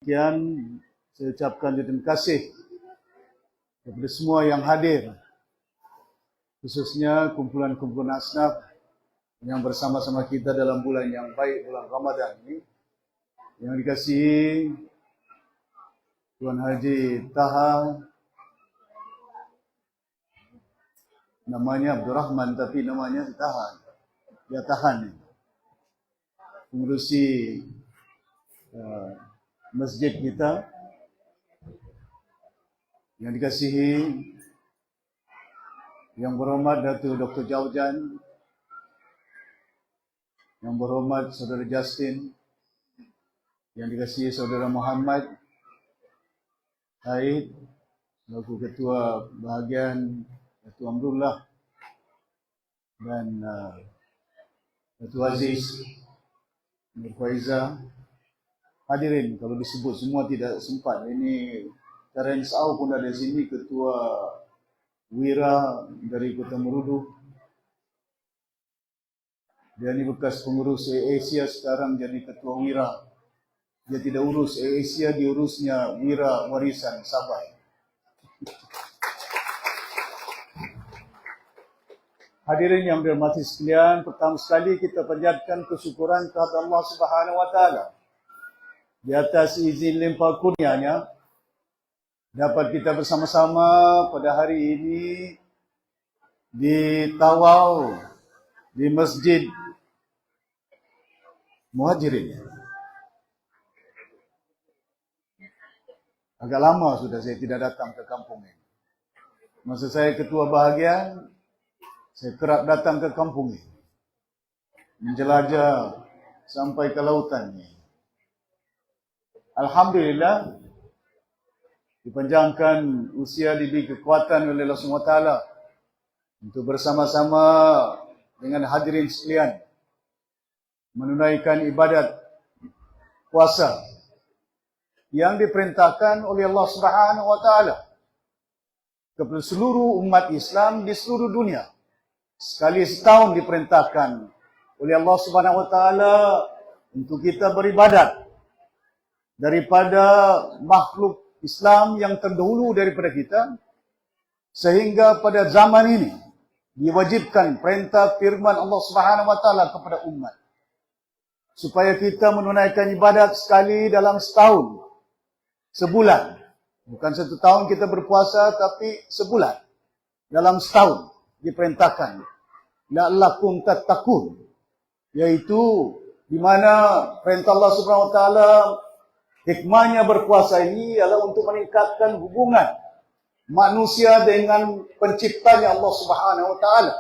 Sekian, saya ucapkan terima kasih kepada semua yang hadir, khususnya kumpulan-kumpulan asnaf yang bersama-sama kita dalam bulan yang baik, bulan Ramadan ini, yang dikasihi Tuan Haji Taha, namanya Abdurrahman tapi namanya Tahan, dia Tahan, mengurusi masjid kita, yang dikasihi yang berhormat Datuk Dr. Jaujan, yang berhormat Saudara Justin, yang dikasihi Saudara Muhammad Said, selaku Ketua Bahagian Datuk Amrullah, dan Datuk Aziz Nur Faiza. Hadirin, kalau disebut semua tidak sempat. Ini Terence Au pun ada di sini, Ketua Wira dari Kota Merudu. Dia ini bekas pengurus Asia, sekarang jadi Ketua Wira. Dia tidak urus Asia, diurusnya Wira Warisan Sabah. Hadirin yang dirahmati sekalian, pertama sekali kita panjatkan kesyukuran kepada Allah Subhanahu wa taala di atas izin limpah kurnianya dapat kita bersama-sama pada hari ini di Tawau di Masjid Muhajirin. Agak lama sudah saya tidak datang ke kampung ini. Masa saya ketua bahagian, saya kerap datang ke kampung ini, menjelajah sampai ke lautan ini. Alhamdulillah, dipanjangkan usia, diberi kekuatan oleh Allah SWT untuk bersama-sama dengan hadirin sekalian menunaikan ibadat puasa yang diperintahkan oleh Allah Subhanahu wa taala kepada seluruh umat Islam di seluruh dunia. Sekali setahun diperintahkan oleh Allah Subhanahu wa taala untuk kita beribadat daripada makhluk Islam yang terdahulu daripada kita, sehingga pada zaman ini diwajibkan perintah firman Allah Subhanahu wa taala kepada umat supaya kita menunaikan ibadat sekali dalam setahun, sebulan. Bukan satu tahun kita berpuasa, tapi sebulan dalam setahun diperintahkan. La'allakum tattaqun, yaitu di mana perintah Allah Subhanahu wa taala, hikmahnya berpuasa ini adalah untuk meningkatkan hubungan manusia dengan penciptanya Allah Subhanahu wa taala.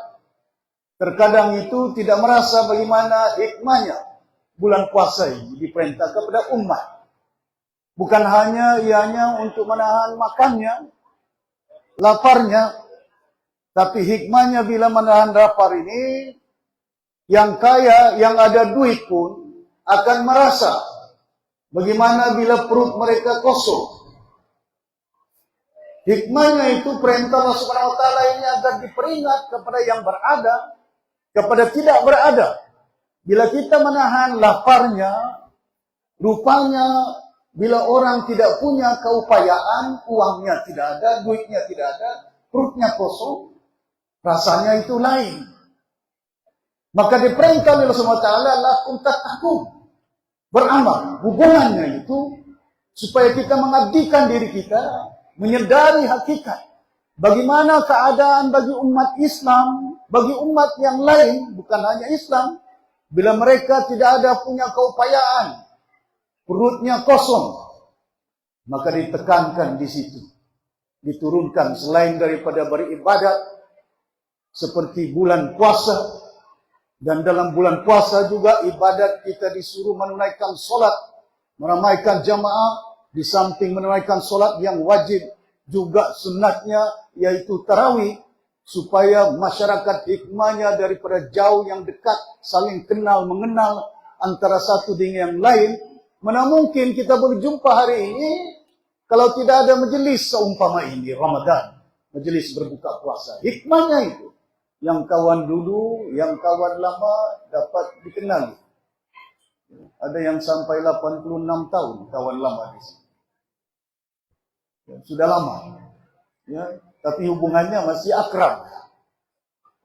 Terkadang itu tidak merasa bagaimana hikmahnya bulan puasa ini diperintah kepada umat. Bukan hanya ianya untuk menahan makannya, laparnya, tapi hikmahnya bila menahan lapar ini, yang kaya, yang ada duit pun akan merasa bagaimana bila perut mereka kosong. Hikmahnya itu perintah Allah Subhanahu wa taala ini agar diperingat kepada yang berada, kepada tidak berada. Bila kita menahan laparnya, rupanya bila orang tidak punya keupayaan, uangnya tidak ada, duitnya tidak ada, perutnya kosong, rasanya itu lain. Maka diperintah oleh Allah Subhanahu wa taala, lakum tattaqun, beramal. Hubungannya itu supaya kita mengabdikan diri kita, menyadari hakikat bagaimana keadaan bagi umat Islam, bagi umat yang lain, bukan hanya Islam, bila mereka tidak ada punya keupayaan, perutnya kosong, maka ditekankan di situ, diturunkan selain daripada beribadat seperti bulan puasa. Dan dalam bulan puasa juga ibadat kita disuruh menunaikan solat, meramaikan jamaah, di samping menunaikan solat yang wajib, juga sunatnya yaitu tarawih, supaya masyarakat hikmahnya daripada jauh yang dekat, saling kenal mengenal antara satu dengan yang lain. Mana mungkin kita berjumpa hari ini kalau tidak ada majlis seumpama ini Ramadan, majlis berbuka puasa. Hikmahnya itu, yang kawan dulu, yang kawan lama dapat dikenal. Ada yang sampai 86 tahun, kawan lama di sini. Ya, sudah lama. Ya, tapi hubungannya masih akrab.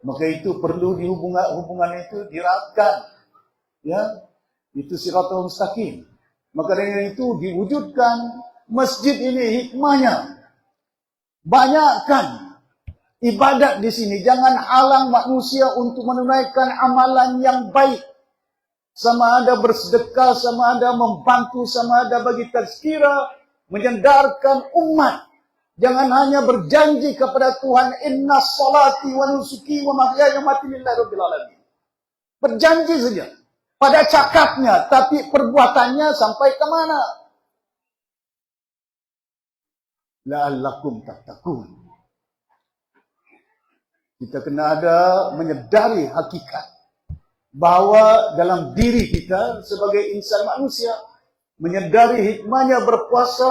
Maka itu perlu hubungan itu diraatkan. Ya, itu siratul mustaqim. Maka dengan itu diwujudkan masjid ini hikmahnya. Banyakkan ibadat di sini. Jangan halang manusia untuk menunaikan amalan yang baik. Sama ada bersedekah, sama ada membantu, sama ada bagi tazkirah, menyandarkan umat. Jangan hanya berjanji kepada Tuhan, inna salati wa nusuki wa mahyaya mati lillahi rabbil alamin. Berjanji saja pada cakapnya, tapi perbuatannya sampai ke mana? La'allakum tattaqun. Kita kena ada menyadari hakikat bahwa dalam diri kita sebagai insan manusia, menyadari hikmahnya berpuasa,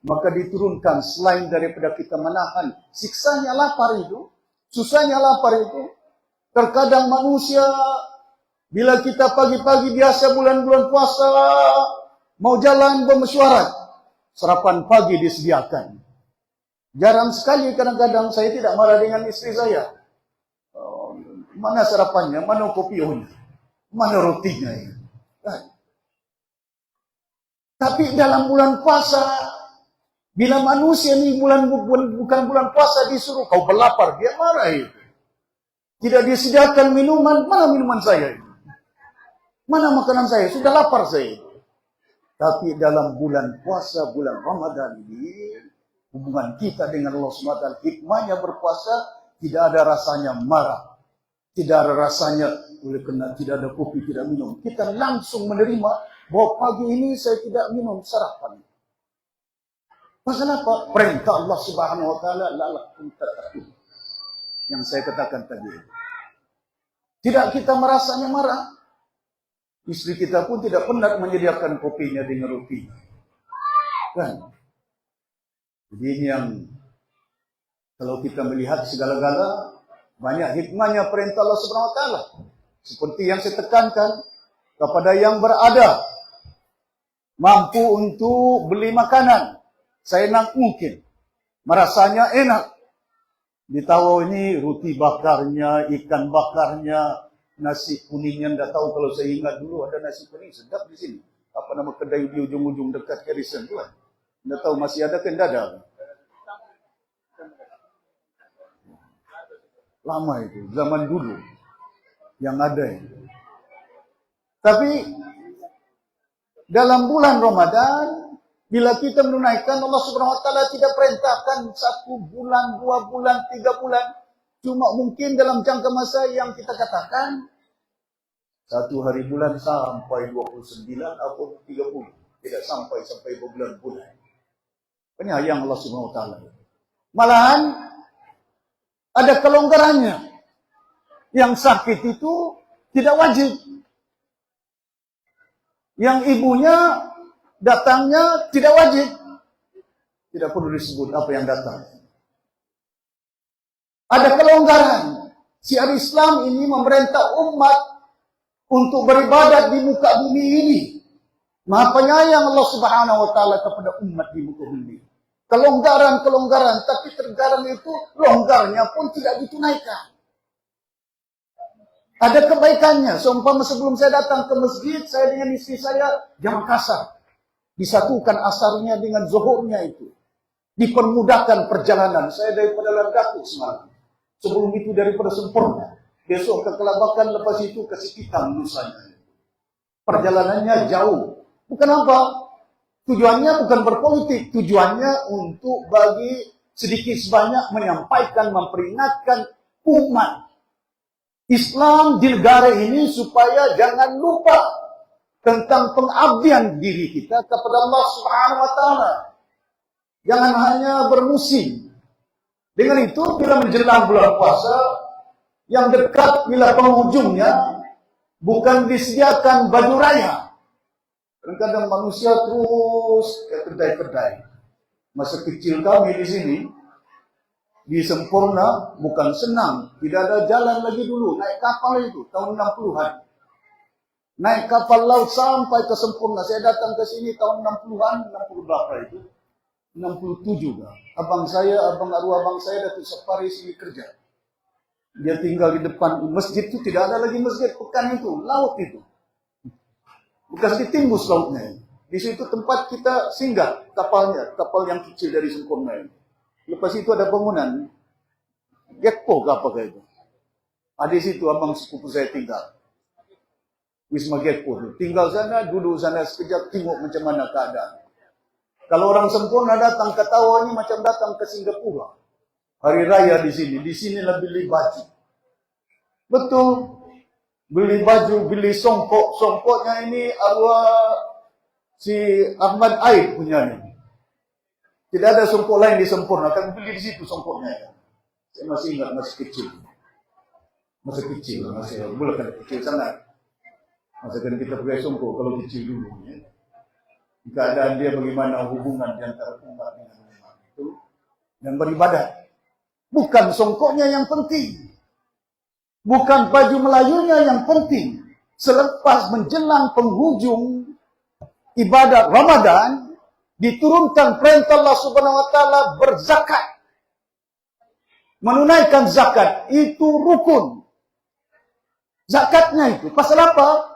maka diturunkan selain daripada kita menahan siksanya lapar itu, susahnya lapar itu. Terkadang manusia, bila kita pagi-pagi biasa bulan-bulan puasa, mau jalan bermesyuarat, sarapan pagi disediakan. Jarang sekali kadang-kadang saya tidak marah dengan istri saya. Mana sarapannya, mana kopionya, mana rotinya. Tapi dalam bulan puasa, bila manusia ini bukan bulan puasa disuruh kau berlapar, dia marah itu. Tidak disediakan minuman, mana minuman saya itu? Mana makanan saya? Sudah lapar saya itu. Tapi dalam bulan puasa, bulan Ramadan ini, hubungan kita dengan Allah SWT, hikmahnya berpuasa, tidak ada rasanya marah. Tidak ada rasanya, oleh karena tidak ada kopi, tidak minum. Kita langsung menerima bahwa pagi ini saya tidak minum sarapan. Pasal apa? Perintah Allah Subhanahu wa taala, la'allakum tattaqun. Yang saya katakan tadi. Tidak kita merasanya marah. Istri kita pun tidak pernah menyediakan kopinya dengan roti. Kan? Jadi ini yang kalau kita melihat segala-gala, banyak hikmahnya perintah Allah Subhanahu wa taala. Seperti yang saya tekankan kepada yang berada mampu untuk beli makanan. Seenak mungkin. Merasanya enak. Ditahu ini roti bakarnya, ikan bakarnya, nasi kuningnya. Tidak tahu kalau saya ingat dulu ada nasi kuning sedap di sini. Apa nama kedai di ujung-ujung dekat Harrison tu kan? Tidak tahu masih ada ke tidak ada. Lama itu, zaman dulu yang ada itu. Tapi dalam bulan Ramadan, bila kita menunaikan, Allah Subhanahu wa taala tidak perintahkan 1 bulan, 2 bulan, 3 bulan. Cuma mungkin dalam jangka masa yang kita katakan 1 hari bulan sampai 29 atau 30. Tidak sampai berbulan-bulan. Penyayang Allah Subhanahu wa taala. Malahan ada kelonggarannya. Yang sakit itu tidak wajib. Yang ibunya datangnya tidak wajib. Tidak perlu disebut apa yang datang. Ada kelonggaran. Syiar Islam ini memerintah umat untuk beribadat di muka bumi ini. Maha penyayang Allah Subhanahu wa taala kepada umat di muka bumi. Kelonggaran-kelonggaran, tapi terkadang itu longgarnya pun tidak ditunaikan. Ada kebaikannya. Seumpama sebelum saya datang ke masjid, saya dengan istri saya jamak kasar. Disatukan asarnya dengan zuhurnya itu. Dipermudahkan perjalanan. Saya daripada Landaku semalam. Sebelum itu daripada Sempurna. Besok ke Kelabakan, lepas itu ke Sekitang lusanya. Perjalanannya jauh. Bukan apa? Tujuannya bukan berpolitik, tujuannya untuk bagi sedikit sebanyak menyampaikan, memperingatkan umat Islam di negara ini supaya jangan lupa tentang pengabdian diri kita kepada Allah Subhanahu wa taala. Jangan hanya bermusim. Dengan itu bila menjelang bulan puasa yang dekat bila penghujungnya bukan disediakan baju raya. Kadang-kadang manusia terus ke kedai-kedai. Masa kecil kami di sini, di Sempurna, bukan senang. Tidak ada jalan lagi dulu. Naik kapal itu, tahun 60-an. naik kapal laut sampai ke sempurna. Saya datang ke sini tahun 60-an, 60 berapa itu? 67 dah. Abang arwah abang saya Datuk Safari sini kerja. Dia tinggal di depan masjid itu, tidak ada lagi masjid, pekan itu, laut itu. Bekas ditimbus lautnya. Di situ tempat kita singgah kapalnya, kapal yang kecil dari sempurna ini. Lepas itu ada bangunan, Gekpo ke apa itu. Di situ abang sepupu saya tinggal. Wisma Gekpo. Tinggal sana, duduk sana sekejap, tengok macam mana keadaan. Kalau orang sempurna datang ke Tawa ini macam datang ke Singapura. Hari raya di sini lebih beli baju. Betul, beli baju, beli songkok. Songkoknya ini arwah si Ahmad Aid punya ini. Tidak ada songkok lain di sempurna, kan beli di situ songkoknya. Saya masih ingat masih kecil, masih bukan kecil sangat. Masa kan kita pakai songkok kalau kecil dulu. Ya. Keadaan dia bagaimana hubungan di antara umat dengan umat itu dan beribadah. Bukan songkoknya yang penting. Bukan baju Melayunya yang penting. Selepas menjelang penghujung ibadat Ramadan, diturunkan perintah Allah Subhanahu wa taala berzakat. Menunaikan zakat itu rukun. Zakatnya itu pasal apa?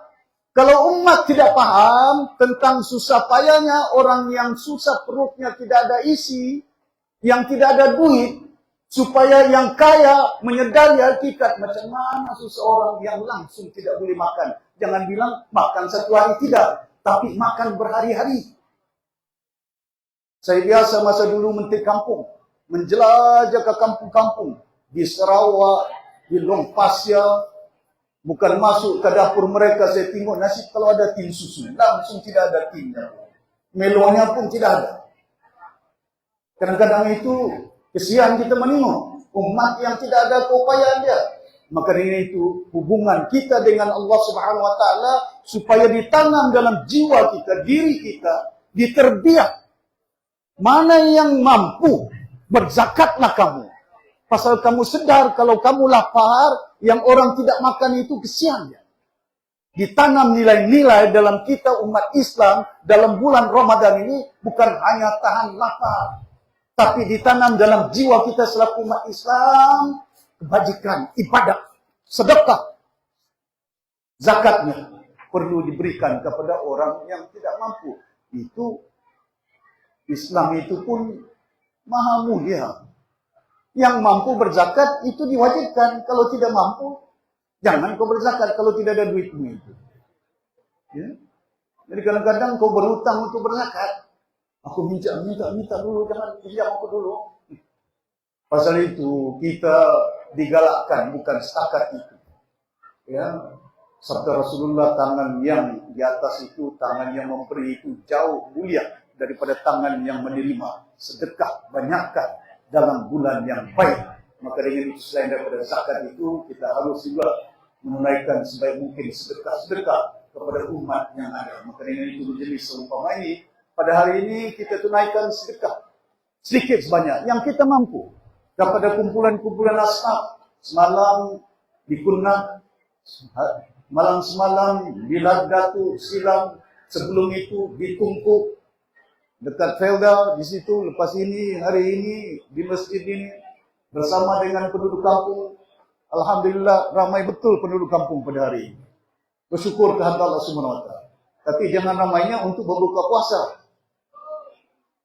Kalau umat tidak paham tentang susah payahnya orang yang susah perutnya tidak ada isi, yang tidak ada duit, supaya yang kaya menyadari hakikat macam mana seseorang yang langsung tidak boleh makan. Jangan bilang makan satu hari tidak, tapi makan berhari-hari. Saya biasa masa dulu menteri kampung, menjelajah ke kampung-kampung, di Sarawak, di Long Pasir. Bukan masuk ke dapur mereka, saya tengok nasi kalau ada tin susu. Langsung tidak ada tinnya. Melonnya pun tidak ada. Kadang-kadang itu kesian kita menengok. Umat yang tidak ada keupayaan dia. Maka dari itu hubungan kita dengan Allah Subhanahu wa taala supaya ditanam dalam jiwa kita, diri kita, diterbiah. Mana yang mampu, berzakatlah kamu. Pasal kamu sedar kalau kamu lapar, yang orang tidak makan itu kesian ya. Ditanam nilai-nilai dalam kita umat Islam dalam bulan Ramadan ini bukan hanya tahan lapar, tapi ditanam dalam jiwa kita selaku umat Islam kebajikan, ibadah, sedekah. Zakatnya perlu diberikan kepada orang yang tidak mampu. Itu Islam itu pun maha mulia. Yang mampu berzakat itu diwajibkan. Kalau tidak mampu, jangan kau berzakat kalau tidak ada duitmu itu. Ya? Jadi kadang-kadang kau berhutang untuk berzakat. Aku minta dulu, jangan pinjam aku dulu. Pasal itu kita digalakkan, bukan setakat itu. Ya, sabda Rasulullah, tangan yang di atas itu, tangan yang memberi itu jauh mulia daripada tangan yang menerima. Sedekah, banyakkan dalam bulan yang baik. Maka dengan itu selain daripada zakat itu, kita harus juga menunaikan sebaik mungkin sedekah-sedekah kepada umat yang ada. Maka dengan itu menjadi seumpama ini, pada hari ini kita tunaikan sedekah sedikit sebanyak yang kita mampu kepada kumpulan-kumpulan asnaf. Semalam di Kunang, malam semalam di Ladatu Silam, sebelum itu di Tungku dekat Felda, di situ. Lepas ini, hari ini di masjid ini bersama dengan penduduk kampung. Alhamdulillah ramai betul penduduk kampung pada hari ini. Bersyukur kepada Allah Subhanahu wa taala. Tapi jangan ramainya untuk berbuka puasa.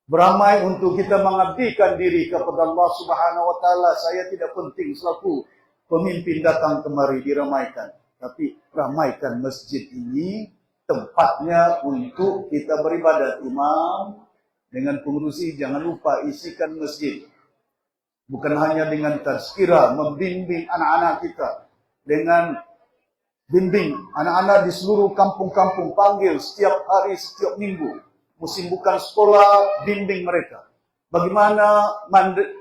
Beramai untuk kita mengabdikan diri kepada Allah Subhanahu wa taala. Saya tidak penting selaku pemimpin datang kemari diramaikan, tapi ramaikan masjid ini tempatnya untuk kita beribadat. Imam dengan pengurusi jangan lupa isikan masjid. Bukan hanya dengan tazkirah, membimbing anak-anak kita. Dengan bimbing anak-anak di seluruh kampung-kampung, panggil setiap hari, setiap minggu. Musim bukan sekolah, bimbing mereka. Bagaimana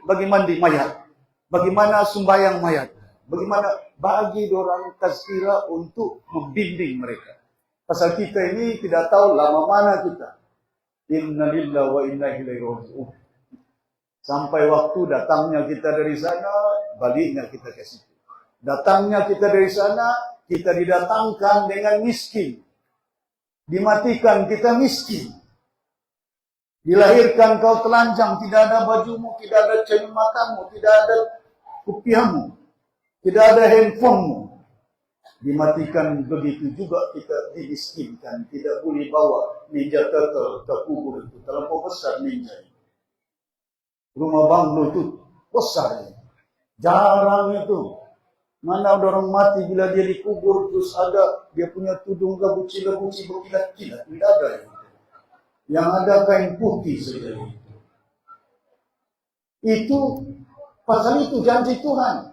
bagi mandi mayat, bagaimana sembahyang mayat, bagaimana bagi orang tazkirah untuk membimbing mereka. Pasal kita ini tidak tahu lama mana kita. Inna lillahi wa inna ilaihi raji'un. Sampai waktu datangnya kita dari sana, baliknya kita ke situ. Datangnya kita dari sana, kita didatangkan dengan miskin. Dimatikan kita miskin. Dilahirkan kau telanjang, tidak ada bajumu, tidak ada cermin matamu, tidak ada kopiahmu, tidak ada handphonemu. Dimatikan begitu juga kita dimiskinkan, tidak boleh bawa ninja turtle ke kubur itu, terlalu besar ninja. Rumah banglo itu besar, jarang itu. Mana ada orang mati bila dia dikubur terus ada dia punya tudung labuci-labuci berkilat-kilat, tidak ada itu. Yang ada kain putih saja. Itu pasal itu janji Tuhan.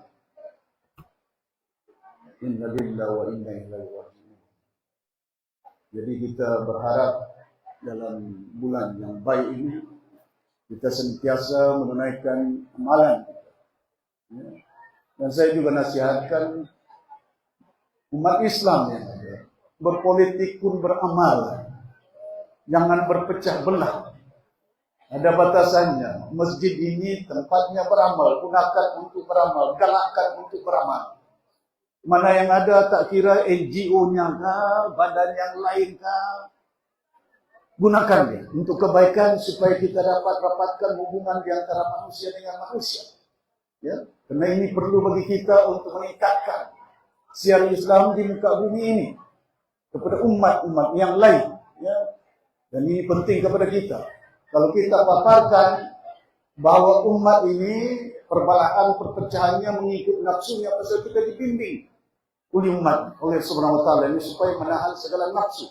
Inna lillahi wa inna ilaihi raji'un. Jadi kita berharap dalam bulan yang baik ini kita sentiasa menunaikan amalan. Dan saya juga nasihatkan umat Islam yang berpolitik pun beramal. Jangan berpecah belah. Ada batasannya. Masjid ini tempatnya beramal. Gunakan untuk beramal. Galakkan untuk beramal. Mana yang ada tak kira NGO-nya kah, badan yang lain kah. Gunakan dia untuk kebaikan supaya kita dapat rapatkan hubungan di antara manusia dengan manusia. Ya, karena ini perlu bagi kita untuk meningkatkan siar Islam di muka bumi ini kepada umat-umat yang lain. Ya, dan ini penting kepada kita. Kalau kita paparkan bahwa umat ini perbalahan perpecahannya mengikut nafsunya, pasal kita dibimbing oleh umat, oleh Subhanahu wa Ta'ala ini supaya menahan segala nafsu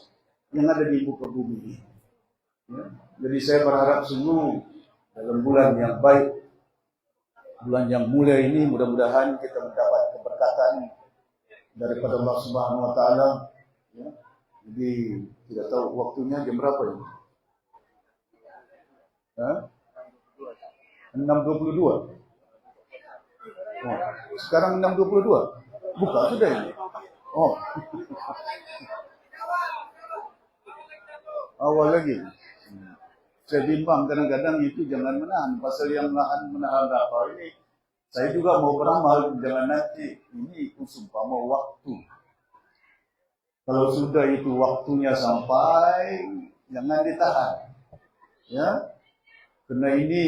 yang ada di muka bumi ini. Ya. Jadi saya berharap sungguh dalam bulan yang baik, bulan yang mulia ini, mudah-mudahan kita mendapat keberkatan daripada Allah Subhanahu wa Ta'ala. Ya. Jadi tidak tahu waktunya jam berapa ini? 6.22. Oh, sekarang 6.22. Buka sudah ini. Oh. Awal lagi. Saya bimbang kadang-kadang itu jangan menahan. Pasal yang menahan apa ini. Saya juga mau beramal. Jangan nanti ini umpama waktu. Kalau sudah itu waktunya sampai, jangan ditahan. Ya. Karena ini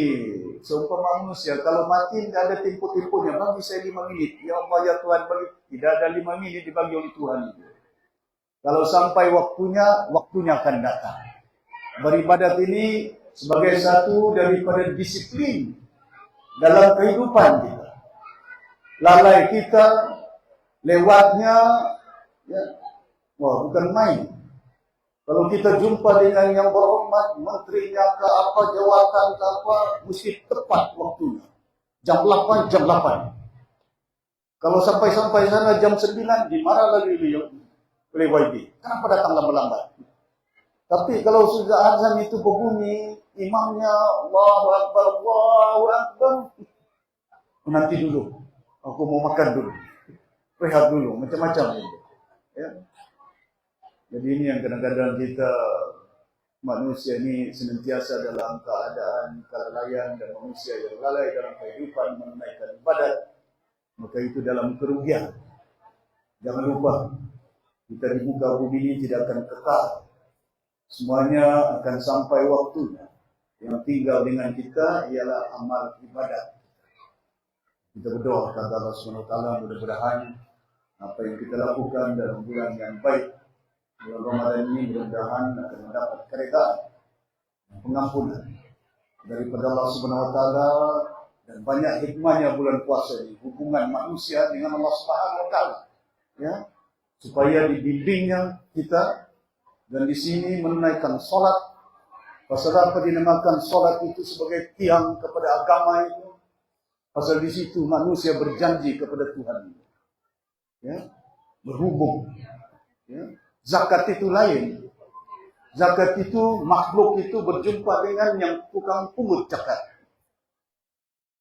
seumpama manusia, kalau mati tidak ada tempo-temponya, bagi saya 5 menit. Ya Allah ya Tuhan, bagi tidak ada 5 menit dibagi oleh Tuhan itu. Kalau sampai waktunya, waktunya akan datang. Beribadat ini sebagai satu daripada disiplin dalam kehidupan kita. Lalai kita, lewatnya, ya, wah bukan main. Kalau kita jumpa dengan yang berhormat, menterinya ke apa, jawatan ke apa, mesti tepat waktunya. Jam 8, jam 8. Kalau sampai sana jam 9, dimarah lagi oleh YB. Kenapa datang lambat-lambat? Tapi kalau sudah azan itu berbunyi, imamnya Allahu Akbar, Allahu Akbar. Nanti dulu, aku mau makan dulu. Rehat dulu, macam-macam. Ya. Jadi ini yang kadang-kadang kita manusia ini senantiasa dalam keadaan kelalaian dan manusia yang lalai dalam kehidupan menunaikan ibadat, maka itu dalam kerugian. Jangan lupa, kita di muka bumi ini tidak akan kekal. Semuanya akan sampai waktunya. Yang tinggal dengan kita ialah amal ibadat. Kita berdoa kepada Allah Subhanahu wa Ta'ala, mudah-mudahan apa yang kita lakukan dalam bulan yang baik, bulan Ramadan ini mudah-mudahan akan mendapat keredaan, pengampunan daripada Allah Subhanahu wa Ta'ala, dan banyak hikmahnya bulan puasa ini, hubungan manusia dengan Allah Subhanahu wa Ta'ala, ya, supaya dibimbingnya kita, dan di sini menunaikan solat. Pasal apa dinamakan solat itu sebagai tiang kepada agama itu? Pasal di situ manusia berjanji kepada Tuhan, ya, berhubung, ya. Zakat itu lain. Zakat itu makhluk itu berjumpa dengan yang tukang pungut zakat.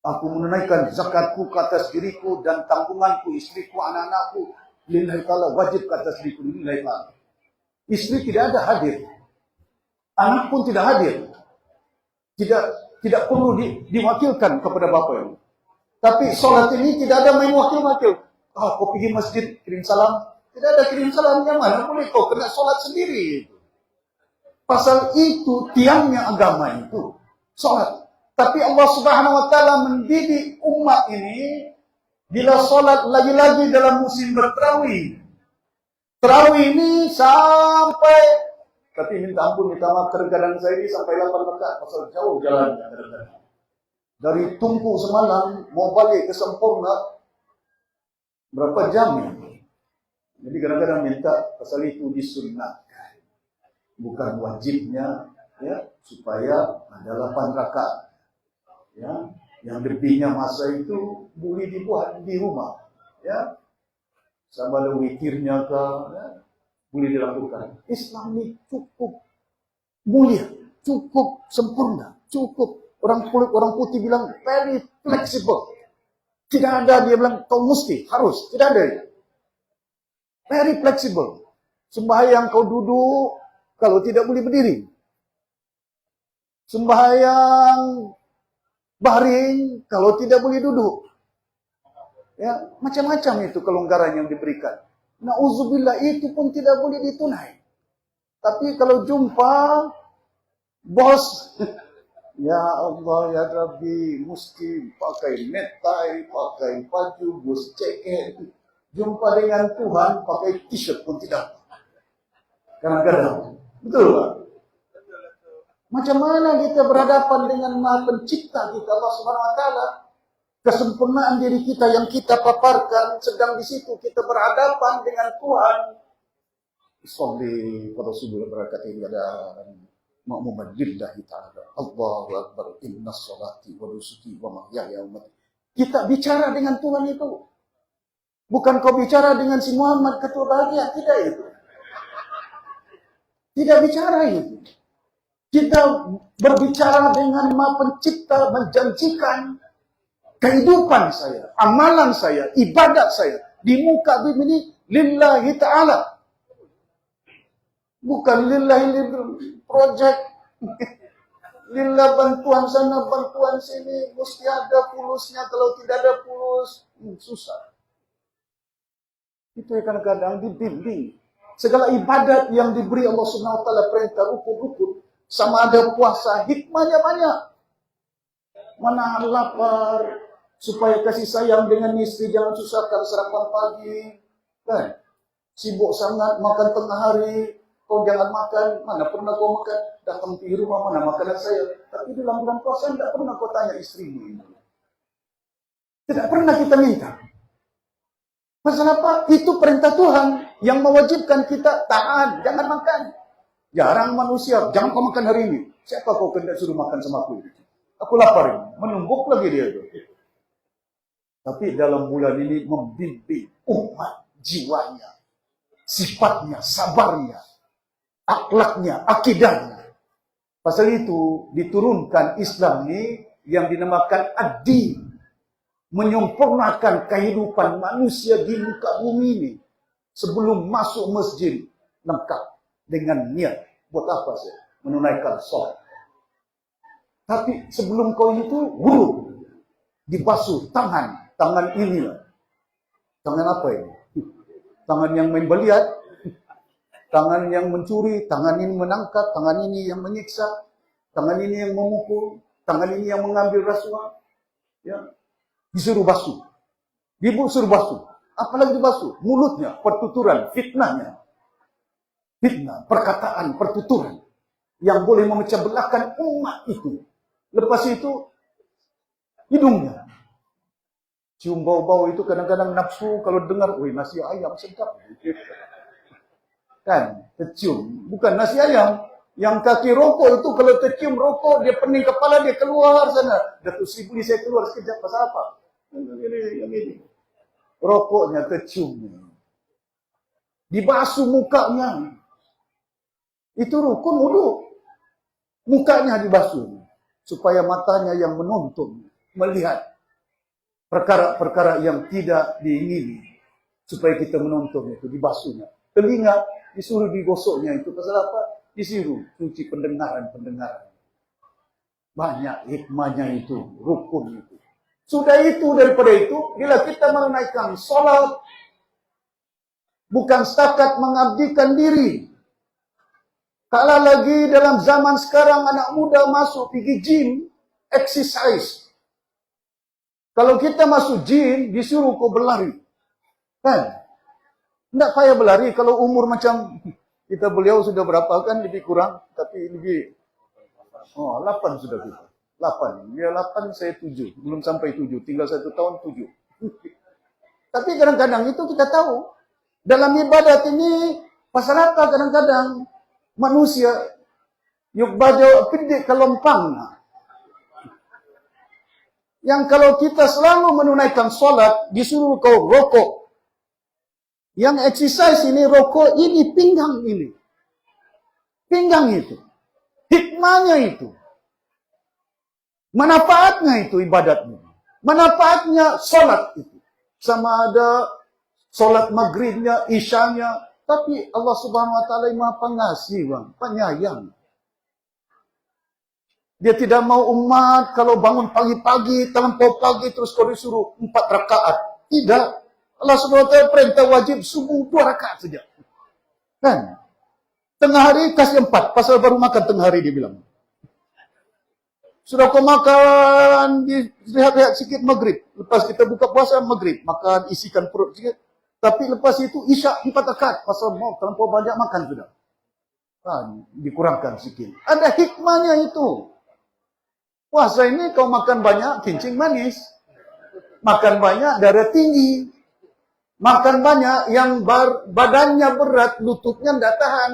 Aku menunaikan zakatku ke atas diriku dan tanggunganku, istriku, anak-anakku, lillahi ta'ala, wajib ke atas diriku, lillahi ta'ala. Istri tidak ada hadir. Anak pun tidak hadir. Tidak perlu diwakilkan kepada bapa. Tapi solat ini tidak ada main wakil-wakil. Kau pergi masjid, kirim salam. Tidak ada kirim salam, yang mana boleh kau kena solat sendiri. Pasal itu tiangnya agama itu sholat. Tapi Allah Subhanahu wa taala mendidik umat ini bila sholat lagi-lagi dalam musim bertarawih. Tarawih ini sampai, tapi minta ampun, minta maaf, terkadang saya ini sampai 8 rakaat, pasal jauh jalannya kadang-kadang. Dari Tungku semalam mau balik ke Sempurna berapa jam ya? Jadi kadang-kadang minta pasal itu disunnahkan, bukan wajibnya, ya, supaya ada 8 rakaat. Ya, yang lebihnya masa itu boleh dibuat di rumah, ya. Sama ada witirnya ke, ya, boleh dilakukan. Islam ini cukup mulia, cukup sempurna, cukup. Orang putih bilang very flexible. Tidak ada dia bilang kau mesti, harus, tidak ada. Very flexible. Sembahyang kau duduk, kalau tidak boleh berdiri. Sembahyang baring, kalau tidak boleh duduk. Ya, macam-macam itu kelonggaran yang diberikan. Nauzubillah, itu pun tidak boleh ditunai. Tapi kalau jumpa bos, ya Allah ya Rabbi, mesti pakai necktie, pakai baju, bos ceket. Jumpa dengan Tuhan pakai t-shirt pun tidak. Kadang-kadang, betul Pak? Macam mana kita berhadapan dengan Maha Pencipta kita, Allah Subhanahu wa taala? Kesempurnaan diri kita yang kita paparkan, sedang di situ kita berhadapan dengan Tuhan. Sholli pada subuh berakatin ada ma'muman lillahi ta'ala. Allahu akbar, inna sholati wa nusuki wa mahyaya wa mamati. Kita bicara dengan Tuhan itu. Bukan kau bicara dengan si Muhammad ketua bahagia, tidak itu. Tidak bicara itu. Kita berbicara dengan Maha Pencipta, menjanjikan kehidupan saya, amalan saya, ibadat saya di muka bumi ini lillahi ta'ala. Bukan lillahi project, lillah bantuan sana, bantuan sini, mesti ada pulusnya, kalau tidak ada pulus, susah. Itu yang kadang-kadang dibimbing. Segala ibadat yang diberi Allah Subhanahu wa taala perintah rukun-rukun, sama ada puasa, hikmahnya banyak. Menahan lapar, supaya kasih sayang dengan istri, jangan susahkan sarapan pagi. Kan? Sibuk sangat makan tengah hari, kau jangan makan, mana pernah kau makan, datang di rumah, mana makanan saya. Tapi dalam bulan puasa tidak pernah kau tanya istrimu. Tidak pernah kita minta. Pasal apa? Itu perintah Tuhan yang mewajibkan kita taat, jangan makan. Jarang manusia, jangan kau makan hari ini. Siapa kau hendak suruh makan sama aku? Aku lapar, menumbuk lagi dia itu. Tapi dalam bulan ini membimbing umat jiwanya, sifatnya, sabarnya, akhlaknya, akidahnya. Pasal itu diturunkan Islam ini yang dinamakan ad-din, menyempurnakan kehidupan manusia di muka bumi ini. Sebelum masuk masjid, lengkap dengan niat. Buat apa sih? Menunaikan sholat. Tapi sebelum kau itu wudu, dibasuh tangan. Tangan ini. Tangan apa ini? Tangan yang main beliat. Tangan yang mencuri. Tangan ini menangkap. Tangan ini yang menyiksa. Tangan ini yang memukul. Tangan ini yang mengambil rasuah. Ya. Disuruh basuh. Disuruh basuh. Apalagi dibasuh? Mulutnya, pertuturan, fitnahnya. Fitnah, perkataan, pertuturan. Yang boleh memecah belahkan umat itu. Lepas itu, hidungnya. Cium bau-bau itu kadang-kadang nafsu kalau dengar, wih nasi ayam sedap. Kan, tercium. Bukan nasi ayam. Yang kaki rokok itu kalau tercium rokok, dia pening kepala, dia keluar sana. Datus ribu saya keluar sekejap, pasal apa? Yang ini. Rokoknya tercium. Dibasuh mukanya. Itu rukun wudu. Mukanya dibasuh. Supaya matanya yang menonton, melihat perkara-perkara yang tidak diingini, supaya kita menonton itu, dibasuhnya. Telinga disuruh digosoknya itu, pasal apa? Disuruh cuci pendengaran. Banyak hikmahnya itu, rukun itu. Sudah itu, daripada itu, bila kita menunaikan sholat, bukan setakat mengabdikan diri. Kalau lagi dalam zaman sekarang anak muda masuk pergi gym, exercise. Kalau kita masuk gym, disuruh kau berlari. Kan? Tidak payah berlari kalau umur macam kita beliau sudah berapa kan lebih kurang, tapi lebih 8 sudah kita. 8. Dia 8, saya 7. Belum sampai 7, tinggal 1 tahun 7. Tapi kadang-kadang itu kita tahu. Dalam ibadat ini, masyarakat kadang-kadang manusia yuk bajo pindik kelompang. Yang kalau kita selalu menunaikan sholat, disuruh kau rokok. Yang exercise ini, rokok ini, pinggang ini. Pinggang itu. Hikmahnya itu. Manfaatnya itu ibadatnya. Manfaatnya sholat itu. Sama ada sholat maghribnya, isyanya. Tapi Allah Subhanahu Wa Taala Maha Pengasih, bang, penyayang. Dia tidak mau umat kalau bangun pagi-pagi, terlampau pagi terus kau disuruh 4 rakaat. Tidak. Allah Subhanahu Wa Taala perintah wajib subuh 2 rakaat saja. Kan? Tengah hari kasih 4, pasal baru makan tengah hari dia bilang. Sudah kau makan, lihat-lihat sikit maghrib. Lepas kita buka puasa maghrib, makan isikan perut sikit. Tapi lepas itu isyak 4 rakaat, pasal mau terlampau banyak makan sudah. Dikurangkan sikit. Ada hikmahnya itu. Puasa ini kau makan banyak, kencing manis. Makan banyak, darah tinggi. Makan banyak, yang badannya berat, lututnya tidak tahan.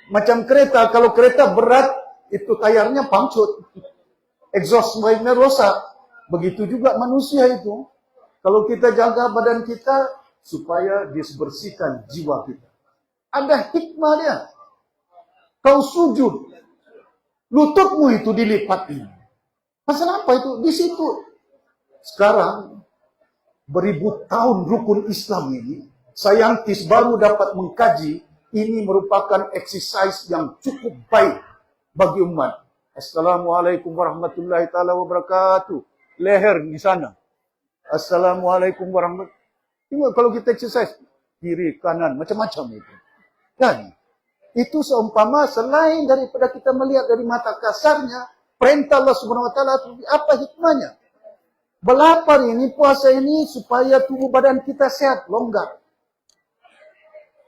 Macam kereta, kalau kereta berat, itu tayarnya pangcut. Exhaust mainnya rosak. Begitu juga manusia itu. Kalau kita jaga badan kita, supaya dibersihkan jiwa kita. Ada hikmah dia. Kau sujud, lututmu itu dilipat ini. Pasal apa itu? Di situ. Sekarang, beribu tahun rukun Islam ini, saintis baru dapat mengkaji, ini merupakan exercise yang cukup baik bagi umat. Assalamualaikum warahmatullahi taala wabarakatuh. Leher di sana. Assalamualaikum warahmatullahi. Tengok kalau kita exercise, kiri, kanan, macam-macam itu. Dan itu seumpama selain daripada kita melihat dari mata kasarnya, perintah Allah Subhanahu Wa Taala apa hikmahnya? Belapar ini, puasa ini supaya tubuh badan kita sehat, longgar.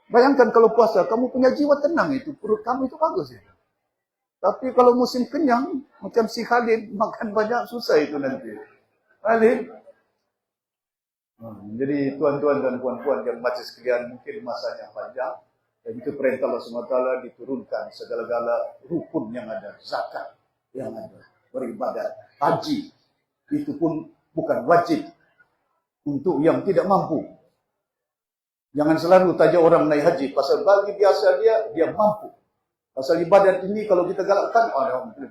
Bayangkan kalau puasa, kamu punya jiwa tenang itu, perut kamu itu bagus ya. Tapi kalau musim kenyang, macam si Khalid, makan banyak susah itu nanti. Khalid. Jadi tuan-tuan dan puan-puan yang masih sekalian, mungkin masanya panjang. Dan itu perintah Allah SWT diturunkan segala-gala rukun yang ada. Zakat yang ada. Beribadat. Haji. Itu pun bukan wajib. Untuk yang tidak mampu. Jangan selalu tajak orang naik haji. Pasal bagi biasa dia mampu. Pasal ibadat ini kalau kita galakkan,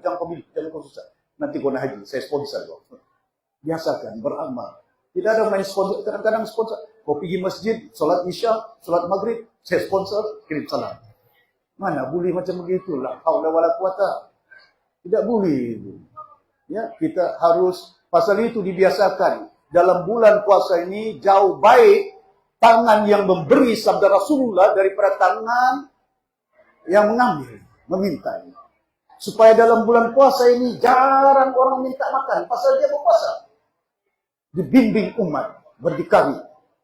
jangan kau milih, jangan kau susah. Nanti kau naik haji, saya sponsor kau. Biasakan, beramal. Tidak ada main sponsor, kadang-kadang sponsor. Kau pergi masjid, solat isya, solat maghrib, saya sponsor, kirim salam. Mana boleh macam begitu? La haula wala quwata. Tidak boleh. Ya, kita harus, pasal itu dibiasakan. Dalam bulan puasa ini, jauh baik tangan yang memberi sabda Rasulullah daripada tangan yang mengambil, meminta. Supaya dalam bulan puasa ini jarang orang minta makan, pasal dia berpuasa. Dibimbing umat berdikari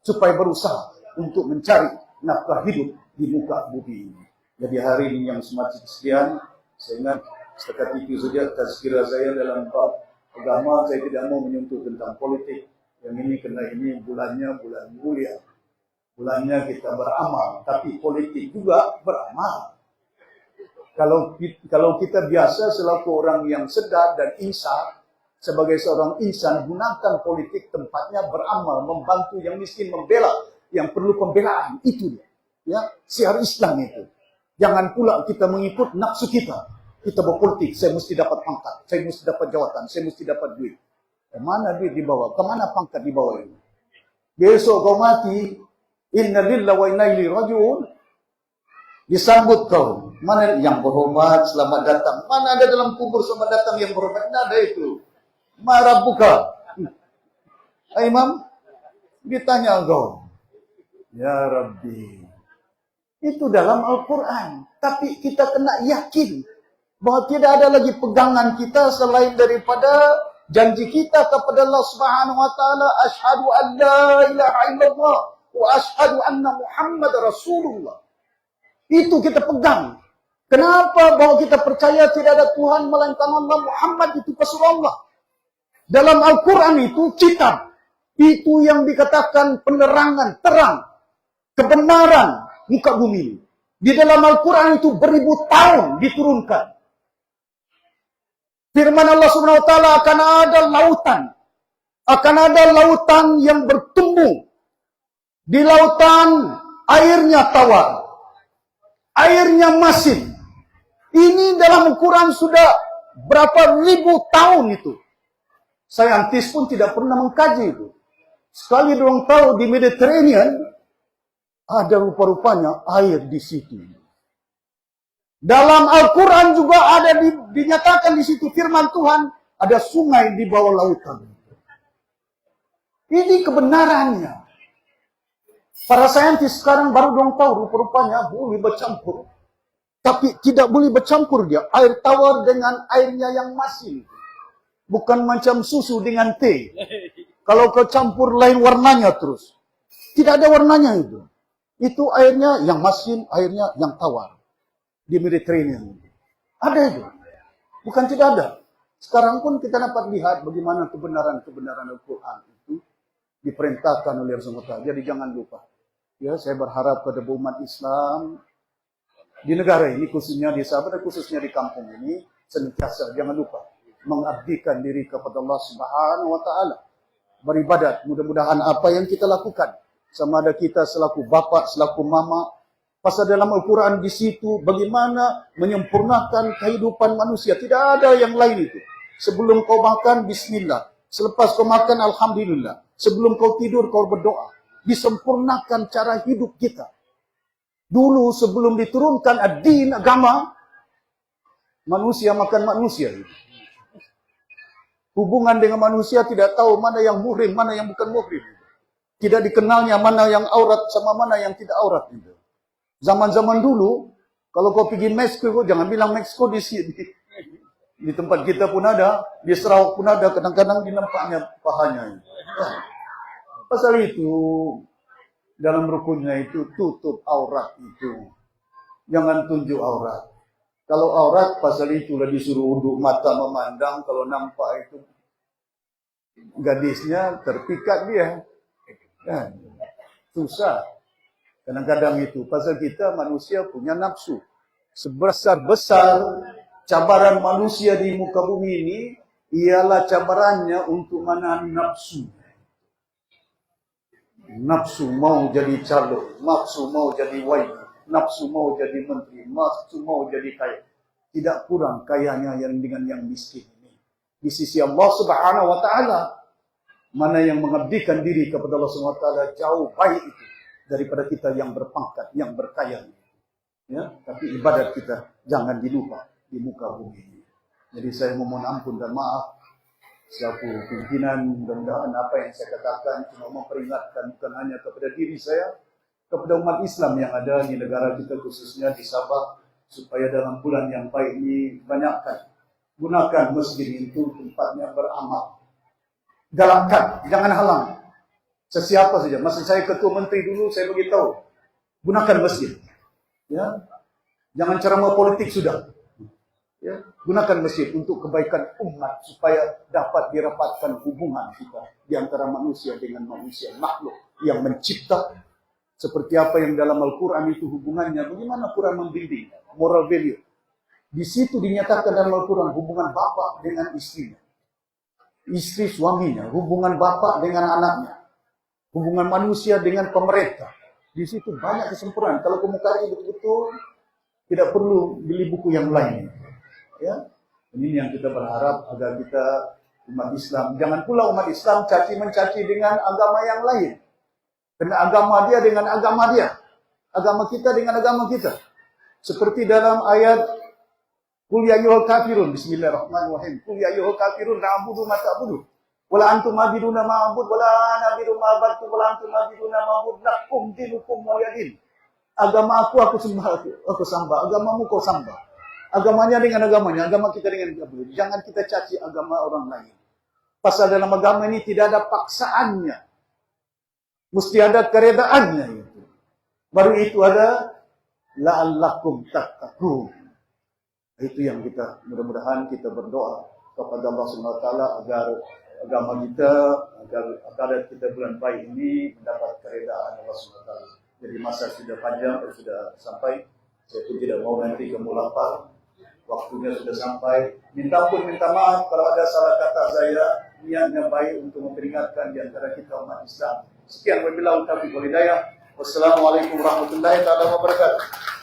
supaya berusaha untuk mencari nafkah hidup di muka bumi ini. Jadi hari ini yang semacam sekian, saya ingat setakat itu saja tazkirah saya dalam bab agama. Saya tidak mau menyentuh tentang politik. Yang ini karena ini bulannya bulan mulia. Bulannya kita beramal, tapi politik juga beramal. Kalau kita biasa selaku orang yang sedar dan insaf, sebagai seorang insan, gunakan politik tempatnya beramal, membantu yang miskin, membela yang perlu pembelaan. Itu dia. Ya, siar Islam itu. Jangan pula kita mengikut nafsu kita. Kita berpolitik, saya mesti dapat pangkat, saya mesti dapat jawatan, saya mesti dapat duit. Kemana duit dibawa? Kemana pangkat dibawa ini? Besok kau mati, inna lillahi wa inna ilaihi raji'un. Disambut kau. Mana yang berhormat, selamat datang. Mana ada dalam kubur selamat datang yang berhormat? Tidak ada itu. Marah buka. Imam, ditanya engkau. Ya Rabbi, Itu dalam Al-Quran. Tapi kita kena yakin bahwa tidak ada lagi pegangan kita selain daripada janji kita kepada Allah Subhanahu wa taala, asyhadu an la ilaha illallah wa asyhadu anna Muhammad Rasulullah. Itu kita pegang. Kenapa? Bahwa kita percaya tidak ada Tuhan melainkan Allah, Muhammad itu pesan Allah. Dalam Al-Quran itu kitab. Itu yang dikatakan penerangan, terang, kebenaran muka bumi. Di dalam Al-Quran itu beribu tahun diturunkan. Firman Allah Subhanahu wa taala akan ada lautan. Akan ada lautan yang bertumbuh. Di lautan airnya tawar. Airnya masin. Ini dalam Al-Quran sudah berapa ribu tahun itu. Saintis pun tidak pernah mengkaji itu. Sekali dorang tahu di Mediterranean ada rupa-rupanya air di situ. Dalam Al-Quran juga ada dinyatakan di situ firman Tuhan, ada sungai di bawah lautan. Ini kebenarannya. Para saintis sekarang baru dong tahu rupa-rupanya boleh bercampur. Tapi tidak boleh bercampur dia. Air tawar dengan airnya yang masin. Bukan macam susu dengan teh. Kalau kau campur lain warnanya terus. Tidak ada warnanya itu. Itu airnya yang masin, airnya yang tawar. Di Mediterranean. Ada itu. Bukan tidak ada. Sekarang pun kita dapat lihat bagaimana kebenaran-kebenaran Al-Quran itu diperintahkan oleh Rasulullah. Jadi jangan lupa. Ya, saya berharap kepada umat Islam di negara ini, khususnya di Sabah, khususnya di kampung ini, senantiasa jangan lupa mengabdikan diri kepada Allah Subhanahu wa taala. Beribadat, mudah-mudahan apa yang kita lakukan, sama ada kita selaku bapak, selaku mama, pasal dalam Al-Quran di situ bagaimana menyempurnakan kehidupan manusia. Tidak ada yang lain itu. Sebelum kau makan, bismillah. Selepas kau makan, alhamdulillah. Sebelum kau tidur, kau berdoa. Disempurnakan cara hidup kita. Dulu sebelum diturunkan ad-din, agama, manusia makan manusia. Hubungan dengan manusia tidak tahu mana yang muhrim, mana yang bukan muhrim. Tidak dikenalnya mana yang aurat sama mana yang tidak aurat. Zaman-zaman dulu, kalau kau pergi Meksiko, jangan bilang Meksiko di sini. Di tempat kita pun ada, di Sarawak pun ada, kadang-kadang dinampaknya pahanya. Pasal itu, dalam rukunnya itu tutup aurat itu. Jangan tunjuk aurat. Kalau aurat pasal itulah disuruh unduk mata memandang, kalau nampak itu gadisnya terpikat dia. Kan? Susah. Kadang-kadang itu pasal kita manusia punya nafsu. Sebesar-besar cabaran manusia di muka bumi ini ialah cabarannya untuk menahan nafsu. Nafsu mau jadi calon, nafsu mau jadi wali, nafsu mau jadi menteri, nafsu mau jadi kaya. Tidak kurang kayanya yang dengan yang miskin ini. Di sisi Allah Subhanahu wa taala, mana yang mengabdikan diri kepada Allah Subhanahu wa taala jauh baik itu daripada kita yang berpangkat, yang berkaya. Ya, tapi ibadat kita jangan dilupa di muka bumi ini. Jadi saya memohon ampun dan maaf selaku pimpinan, mudah-mudahan apa yang saya katakan cuma memperingatkan bukan hanya kepada diri saya, kepada umat Islam yang ada di negara kita khususnya di Sabah, supaya dalam bulan yang baik ini banyakkan gunakan masjid itu tempatnya beramal. Galakkan, jangan halang. Sesiapa saja. Masa saya ketua menteri dulu saya beritahu, gunakan masjid. Ya, jangan ceramah politik sudah. Ya, gunakan masjid untuk kebaikan umat supaya dapat dirapatkan hubungan kita di antara manusia dengan manusia, makhluk yang mencipta. Seperti apa yang dalam Al-Quran itu hubungannya, bagaimana Quran membimbing moral value. Di situ dinyatakan dalam Al-Quran hubungan bapak dengan istrinya, istri suaminya, hubungan bapak dengan anaknya, hubungan manusia dengan pemerintah. Di situ banyak kesempurnaan. Kalau kamu kaji betul-betul, tidak perlu beli buku yang lain. Ya, ini yang kita berharap agar kita umat Islam, jangan pula umat Islam caci mencaci dengan agama yang lain. Karena agama dia dengan agama dia, agama kita dengan agama kita. Seperti dalam ayat Qul ya ayyuhal kafirun, bismillahirrahmanirrahim. Qul ya ayyuhal kafirun na'budu ma ta'budu wala antum ma'buduna ma'bud wala na'budu ma ba'du wala antum ma'buduna ma'bud lakum dinukum waliyadin. Agama aku sembah, aku sembah. Agamamu kau sembah. Agamanya dengan agamanya, agama kita dengan agama. Jangan kita caci agama orang lain. Pasal dalam agama ini tidak ada paksaannya. Mesti ada keredaannya itu. Baru itu ada la'allakum tattaqun. Itu yang kita, mudah-mudahan kita berdoa kepada Allah Subhanahu wa taala agar agama kita, agar kita bulan baik ini mendapat keredaan Allah Subhanahu wa taala. Jadi masa sudah panjang, sudah sampai. Saya pun tidak mau nanti kamu lapar. Waktunya sudah sampai. Minta maaf kalau ada salah kata saya. Niatnya baik untuk memperingatkan di antara kita umat Islam. Sekian wabillahi taufiq wal hidayah. Wassalamualaikum warahmatullahi wabarakatuh.